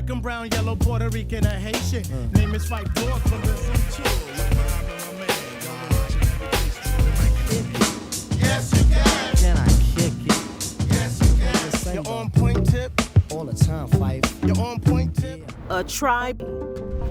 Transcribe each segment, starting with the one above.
black and brown, yellow, Puerto Rican, and Haitian. Name is Fight Dog from the Central. Yes, you can. Can I kick it? Yes, you can. You're on point tip. All the time, Fife. You're on point tip. A tribe.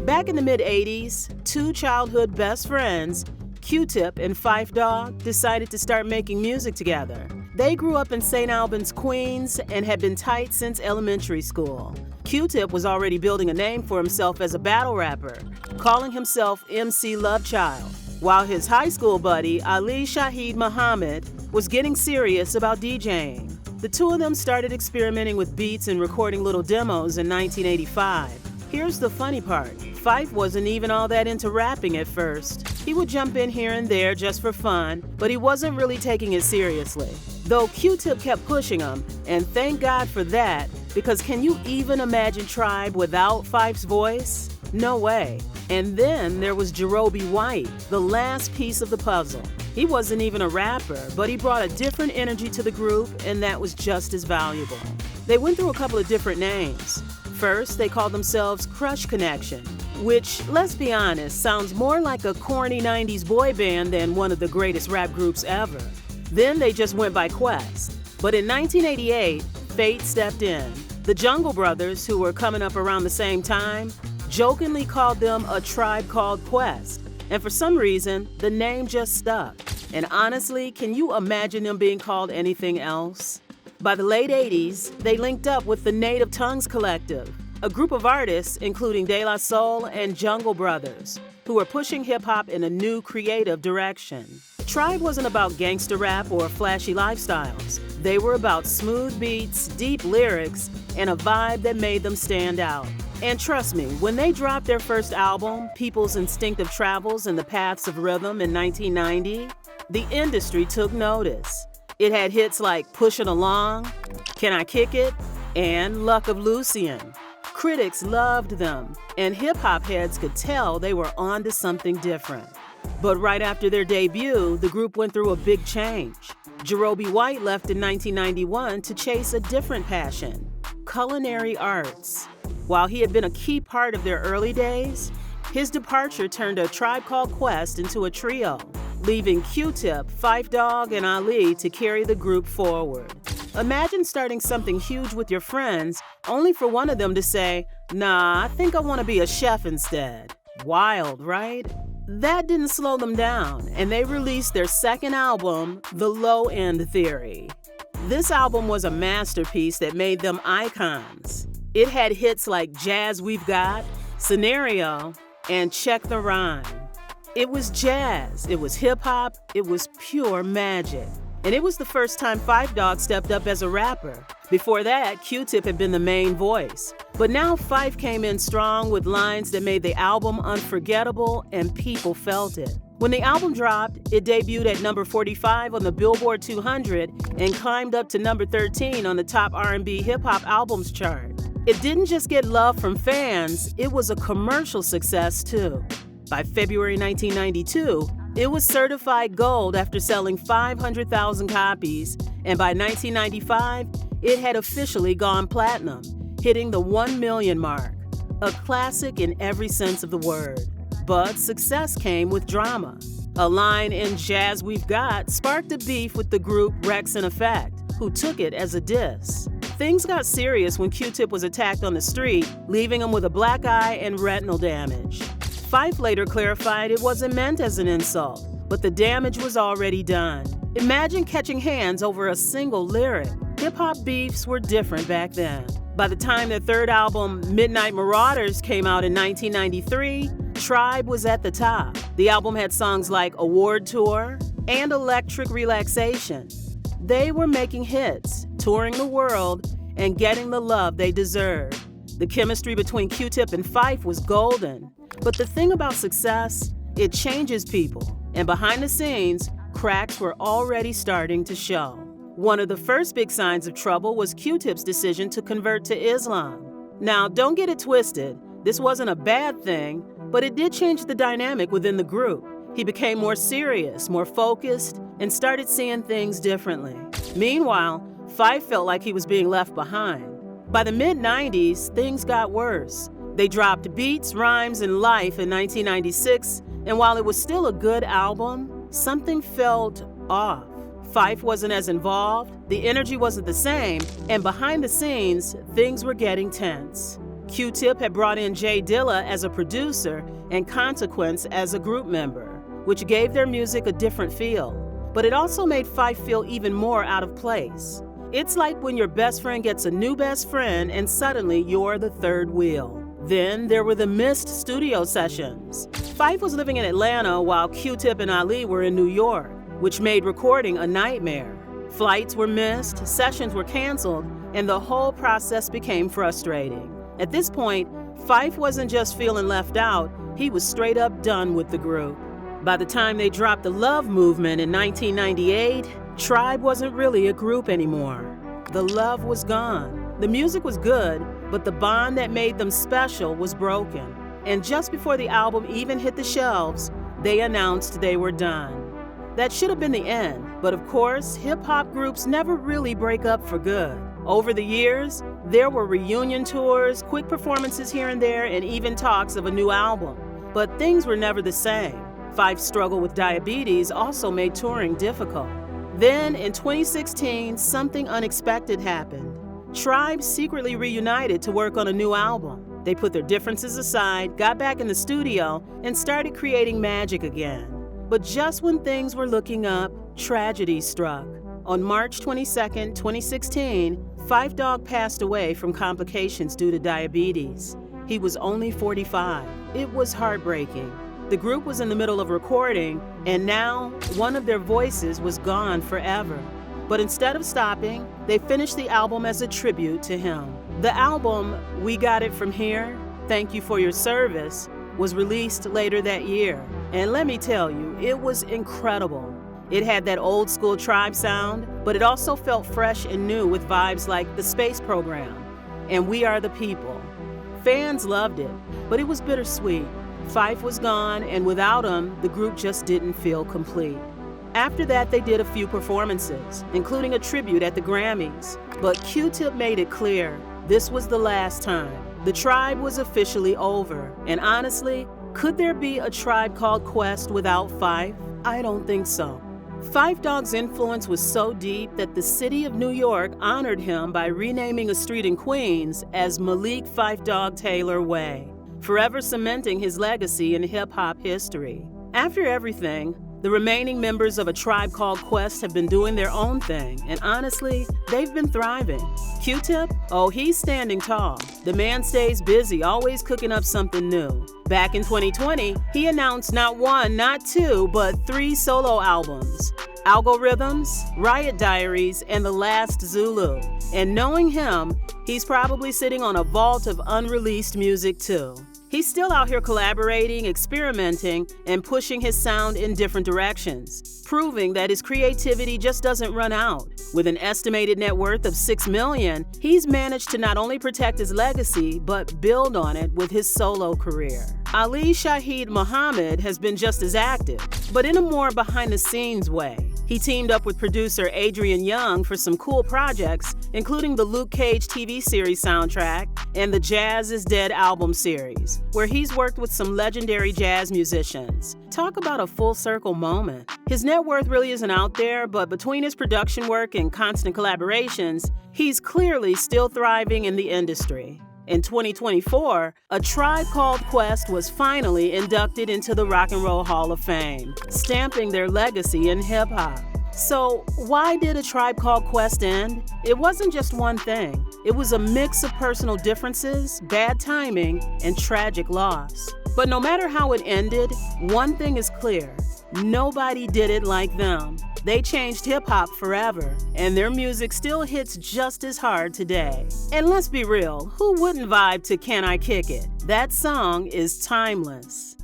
Back in the mid-'80s, two childhood best friends, Q-Tip and Phife Dawg, decided to start making music together. They grew up in St. Albans, Queens, and had been tight since elementary school. Q-Tip was already building a name for himself as a battle rapper, calling himself MC Lovechild, while his high school buddy, Ali Shaheed Muhammad, was getting serious about DJing. The two of them started experimenting with beats and recording little demos in 1985. Here's the funny part. Phife wasn't even all that into rapping at first. He would jump in here and there just for fun, but he wasn't really taking it seriously. Though Q-Tip kept pushing him, and thank God for that, because can you even imagine Tribe without Phife's voice? No way. And then there was Jarobi White, the last piece of the puzzle. He wasn't even a rapper, but he brought a different energy to the group, and that was just as valuable. They went through a couple of different names. First, they called themselves Crush Connection, which, let's be honest, sounds more like a corny 90s boy band than one of the greatest rap groups ever. Then they just went by Quest. But in 1988, fate stepped in. The Jungle Brothers, who were coming up around the same time, jokingly called them a tribe called Quest. And for some reason, the name just stuck. And honestly, can you imagine them being called anything else? By the late 80s, they linked up with the Native Tongues Collective, a group of artists including De La Soul and Jungle Brothers, who were pushing hip-hop in a new creative direction. Tribe wasn't about gangster rap or flashy lifestyles. They were about smooth beats, deep lyrics, and a vibe that made them stand out. And trust me, when they dropped their first album, People's Instinctive Travels in the Paths of Rhythm in 1990, the industry took notice. It had hits like Pushin' Along, Can I Kick It, and Luck of Lucian. Critics loved them, and hip-hop heads could tell they were onto something different. But right after their debut, the group went through a big change. Jarobi White left in 1991 to chase a different passion, culinary arts. While he had been a key part of their early days, his departure turned a Tribe Called Quest into a trio, leaving Q-Tip, Phife Dawg, and Ali to carry the group forward. Imagine starting something huge with your friends, only for one of them to say, "Nah, I think I want to be a chef instead." Wild, right? That didn't slow them down, and they released their second album, The Low End Theory. This album was a masterpiece that made them icons. It had hits like Jazz We've Got, Scenario, and Check the Rhyme. It was jazz, it was hip-hop, it was pure magic. And it was the first time Phife Dawg stepped up as a rapper. Before that, Q-Tip had been the main voice. But now Phife came in strong with lines that made the album unforgettable, and people felt it. When the album dropped, it debuted at number 45 on the Billboard 200 and climbed up to number 13 on the top R&B hip-hop albums chart. It didn't just get love from fans, it was a commercial success too. By February 1992, it was certified gold after selling 500,000 copies, and by 1995, it had officially gone platinum, hitting the 1 million mark. A classic in every sense of the word. But success came with drama. A line in Jazz We've Got sparked a beef with the group Rex-N-Effect, who took it as a diss. Things got serious when Q-Tip was attacked on the street, leaving him with a black eye and retinal damage. Phife later clarified it wasn't meant as an insult, but the damage was already done. Imagine catching hands over a single lyric. Hip-hop beefs were different back then. By the time their third album, Midnight Marauders, came out in 1993, Tribe was at the top. The album had songs like Award Tour and Electric Relaxation. They were making hits, touring the world, and getting the love they deserved. The chemistry between Q-Tip and Phife was golden. But the thing about success, it changes people. And behind the scenes, cracks were already starting to show. One of the first big signs of trouble was Q-Tip's decision to convert to Islam. Now, don't get it twisted. This wasn't a bad thing, but it did change the dynamic within the group. He became more serious, more focused, and started seeing things differently. Meanwhile, Phife felt like he was being left behind. By the mid-90s, things got worse. They dropped Beats, Rhymes, and Life in 1996, and while it was still a good album, something felt off. Phife wasn't as involved, the energy wasn't the same, and behind the scenes, things were getting tense. Q-Tip had brought in Jay Dilla as a producer and Consequence as a group member, which gave their music a different feel. But it also made Phife feel even more out of place. It's like when your best friend gets a new best friend and suddenly you're the third wheel. Then there were the missed studio sessions. Phife was living in Atlanta while Q-Tip and Ali were in New York, which made recording a nightmare. Flights were missed, sessions were canceled, and the whole process became frustrating. At this point, Phife wasn't just feeling left out, he was straight up done with the group. By the time they dropped the Love Movement in 1998, Tribe wasn't really a group anymore. The love was gone. The music was good, but the bond that made them special was broken. And just before the album even hit the shelves, they announced they were done. That should have been the end, but of course, hip-hop groups never really break up for good. Over the years, there were reunion tours, quick performances here and there, and even talks of a new album. But things were never the same. Phife's struggle with diabetes also made touring difficult. Then, in 2016, something unexpected happened. Tribe secretly reunited to work on a new album. They put their differences aside, got back in the studio, and started creating magic again. But just when things were looking up, tragedy struck. On March 22, 2016, Phife Dawg passed away from complications due to diabetes. He was only 45. It was heartbreaking. The group was in the middle of recording, and now one of their voices was gone forever. But instead of stopping, they finished the album as a tribute to him. The album, We Got It From Here, Thank You For Your Service, was released later that year. And let me tell you, it was incredible. It had that old school Tribe sound, but it also felt fresh and new with vibes like The Space Program and We Are the People. Fans loved it, but it was bittersweet. Phife was gone, and without him, the group just didn't feel complete. After that, they did a few performances, including a tribute at the Grammys. But Q-Tip made it clear this was the last time. The Tribe was officially over. And honestly, could there be a Tribe Called Quest without Phife? I don't think so. Phife Dawg's influence was so deep that the city of New York honored him by renaming a street in Queens as Malik Phife Dawg Taylor Way, forever cementing his legacy in hip-hop history. After everything, the remaining members of A Tribe Called Quest have been doing their own thing, and honestly, they've been thriving. Q-Tip? Oh, he's standing tall. The man stays busy, always cooking up something new. Back in 2020, he announced not one, not two, but 3 solo albums: Algorithms, Riot Diaries, and The Last Zulu. And knowing him, he's probably sitting on a vault of unreleased music too. He's still out here collaborating, experimenting, and pushing his sound in different directions, proving that his creativity just doesn't run out. With an estimated net worth of $6 million, he's managed to not only protect his legacy, but build on it with his solo career. Ali Shaheed Muhammad has been just as active, but in a more behind-the-scenes way. He teamed up with producer Adrian Young for some cool projects, including the Luke Cage TV series soundtrack and the Jazz is Dead album series, where he's worked with some legendary jazz musicians. Talk about a full circle moment. His net worth really isn't out there, but between his production work and constant collaborations, he's clearly still thriving in the industry. In 2024, A Tribe Called Quest was finally inducted into the Rock and Roll Hall of Fame, stamping their legacy in hip-hop. So why did A Tribe Called Quest end? It wasn't just one thing. It was a mix of personal differences, bad timing, and tragic loss. But no matter how it ended, one thing is clear: nobody did it like them. They changed hip-hop forever, and their music still hits just as hard today. And let's be real, who wouldn't vibe to Can I Kick It? That song is timeless.